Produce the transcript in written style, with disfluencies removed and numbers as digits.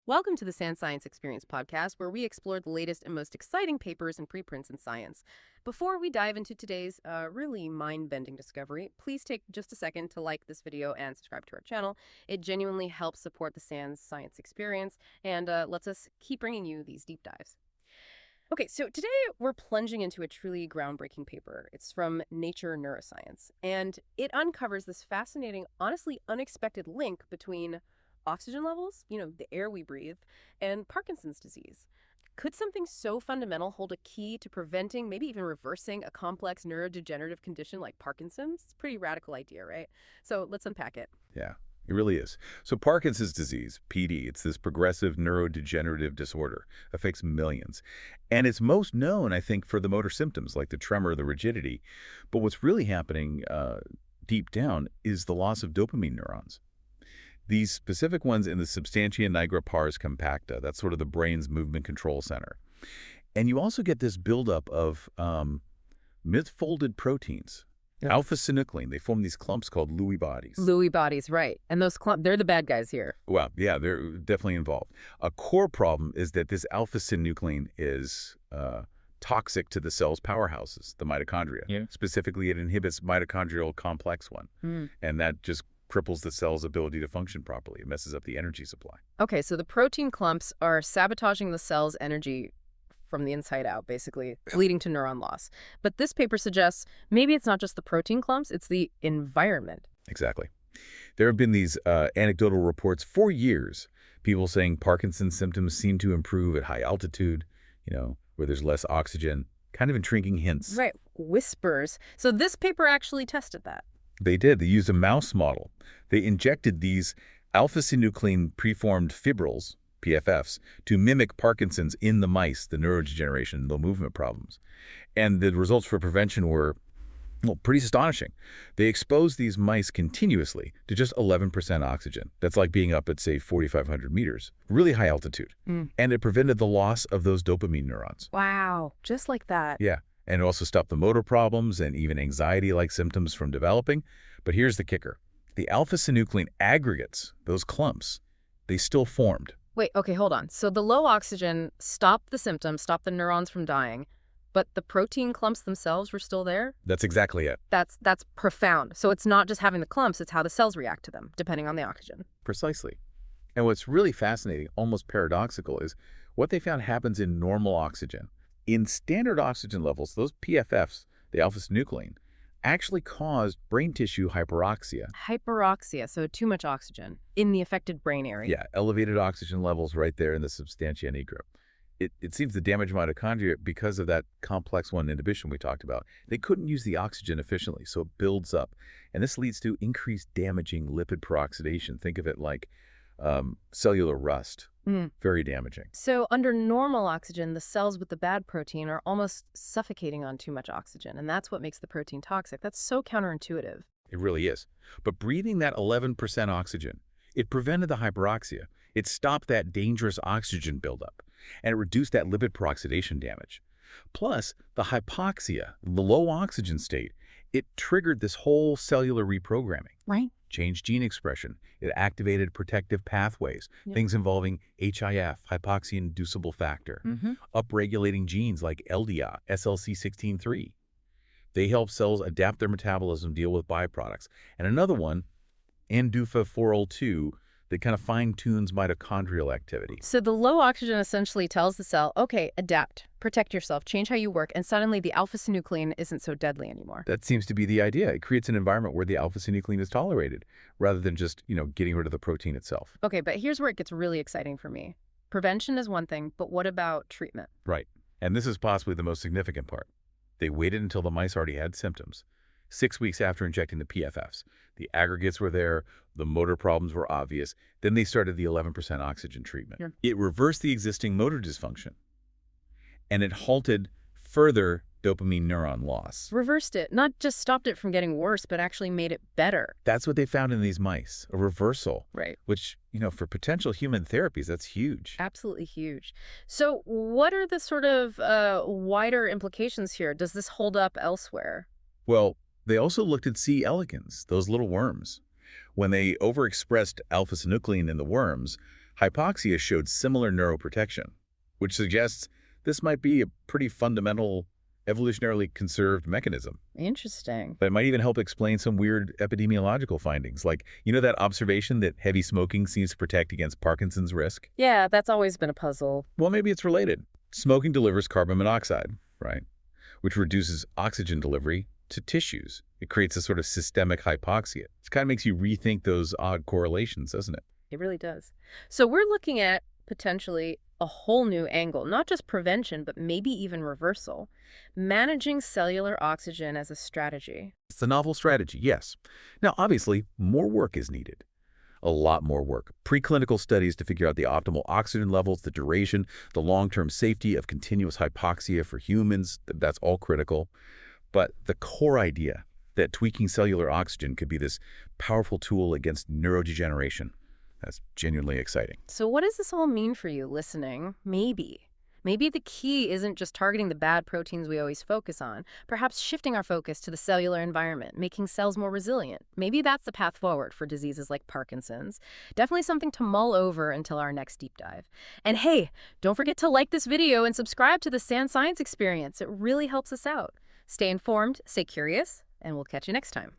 Welcome to the Sand Science Experience podcast, where we explore the latest and most exciting papers and preprints in science. Before we dive into today's really mind-bending discovery, please take just a second to like this video and subscribe to our channel. It genuinely helps support the Sand Science Experience and lets us keep bringing you these deep dives. Okay, so today we're plunging into a truly groundbreaking paper. It's from Nature Neuroscience, and it uncovers this fascinating, honestly unexpected link between oxygen levels, the air we breathe, and Parkinson's disease. Could something so fundamental hold a key to preventing, maybe even reversing, a complex neurodegenerative condition like Parkinson's? It's a pretty radical idea, right? So let's unpack it. Yeah, it really is. So Parkinson's disease, PD, it's this progressive neurodegenerative disorder, affects millions. And it's most known, I think, for the motor symptoms like the tremor, the rigidity. But what's really happening deep down is the loss of dopamine neurons. These specific ones in the substantia nigra pars compacta, that's sort of the brain's movement control center. And you also get this buildup of misfolded proteins. Yep. Alpha-synuclein, they form these clumps called Lewy bodies. Lewy bodies, right. And those clumps, they're the bad guys here. Well, yeah, they're definitely involved. A core problem is that this alpha-synuclein is toxic to the cell's powerhouses, the mitochondria. Yeah. Specifically, it inhibits mitochondrial complex 1. And that just cripples the cell's ability to function properly. It messes up the energy supply. Okay, so the protein clumps are sabotaging the cell's energy from the inside out, basically, leading to neuron loss. But this paper suggests maybe it's not just the protein clumps, it's the environment. Exactly. There have been these anecdotal reports for years, people saying Parkinson's symptoms seem to improve at high altitude, where there's less oxygen, kind of intriguing hints. Right, whispers. So this paper actually tested that. They did. They used a mouse model. They injected these alpha-synuclein preformed fibrils, PFFs, to mimic Parkinson's in the mice, the neurodegeneration, the movement problems. And the results for prevention were, well, pretty astonishing. They exposed these mice continuously to just 11% oxygen. That's like being up at, say, 4,500 meters, really high altitude. And it prevented the loss of those dopamine neurons. Wow, just like that. Yeah. And it also stopped the motor problems and even anxiety-like symptoms from developing. But here's the kicker. The alpha-synuclein aggregates, those clumps, they still formed. Wait, okay, hold on. So the low oxygen stopped the symptoms, stopped the neurons from dying, but the protein clumps themselves were still there? That's exactly it. That's profound. So it's not just having the clumps, it's how the cells react to them, depending on the oxygen. Precisely. And what's really fascinating, almost paradoxical, is what they found happens in normal oxygen. In standard oxygen levels, those PFFs, the alpha-synuclein, actually caused brain tissue hyperoxia. Hyperoxia, so too much oxygen in the affected brain area. Yeah, elevated oxygen levels right there in the substantia nigra. It seems the damaged mitochondria, because of that complex 1 inhibition we talked about, they couldn't use the oxygen efficiently, so it builds up. And this leads to increased damaging lipid peroxidation. Think of it like cellular rust. Very damaging. So under normal oxygen, the cells with the bad protein are almost suffocating on too much oxygen, and that's what makes the protein toxic. That's so counterintuitive. It really is. But breathing that 11% oxygen, it prevented the hyperoxia. It stopped that dangerous oxygen buildup, and it reduced that lipid peroxidation damage. Plus, the hypoxia, the low oxygen state, it triggered this whole cellular reprogramming. Right. Changed gene expression. It activated protective pathways, things involving HIF, hypoxia-inducible factor, upregulating genes like Ldha, SLC16-3. They help cells adapt their metabolism, deal with byproducts. And another one, NDUFA4L2, that kind of fine-tunes mitochondrial activity. So the low oxygen essentially tells the cell, okay, adapt, protect yourself, change how you work, and suddenly the alpha-synuclein isn't so deadly anymore. That seems to be the idea. It creates an environment where the alpha-synuclein is tolerated, rather than just, getting rid of the protein itself. Okay, but here's where it gets really exciting for me. Prevention is one thing, but what about treatment? Right. And this is possibly the most significant part. They waited until the mice already had symptoms. 6 weeks after injecting the PFFs. The aggregates were there, the motor problems were obvious. Then they started the 11% oxygen treatment. Yeah. It reversed the existing motor dysfunction, and it halted further dopamine neuron loss. Reversed it, not just stopped it from getting worse, but actually made it better. That's what they found in these mice, a reversal. Right. Which, for potential human therapies, that's huge. Absolutely huge. So what are the sort of wider implications here? Does this hold up elsewhere? Well, they also looked at C. elegans, those little worms. When they overexpressed alpha-synuclein in the worms, Hypoxia showed similar neuroprotection, which suggests this might be a pretty fundamental, evolutionarily conserved mechanism. Interesting. That might even help explain some weird epidemiological findings, like, that observation that heavy smoking seems to protect against Parkinson's risk? Yeah, that's always been a puzzle. Well, maybe it's related. Smoking delivers carbon monoxide, right? Which reduces oxygen delivery to tissues. It creates a sort of systemic hypoxia. It kind of makes you rethink those odd correlations, doesn't it? It really does. So we're looking at potentially a whole new angle, not just prevention, but maybe even reversal. Managing cellular oxygen as a strategy. It's a novel strategy, yes. Now, obviously, more work is needed. A lot more work. Preclinical studies to figure out the optimal oxygen levels, the duration, the long-term safety of continuous hypoxia for humans. That's all critical. But the core idea that tweaking cellular oxygen could be this powerful tool against neurodegeneration, that's genuinely exciting. So what does this all mean for you listening? Maybe the key isn't just targeting the bad proteins we always focus on, perhaps shifting our focus to the cellular environment, making cells more resilient. Maybe that's the path forward for diseases like Parkinson's. Definitely something to mull over until our next deep dive. And hey, don't forget to like this video and subscribe to the Sand Science Experience. It really helps us out. Stay informed, stay curious, and we'll catch you next time.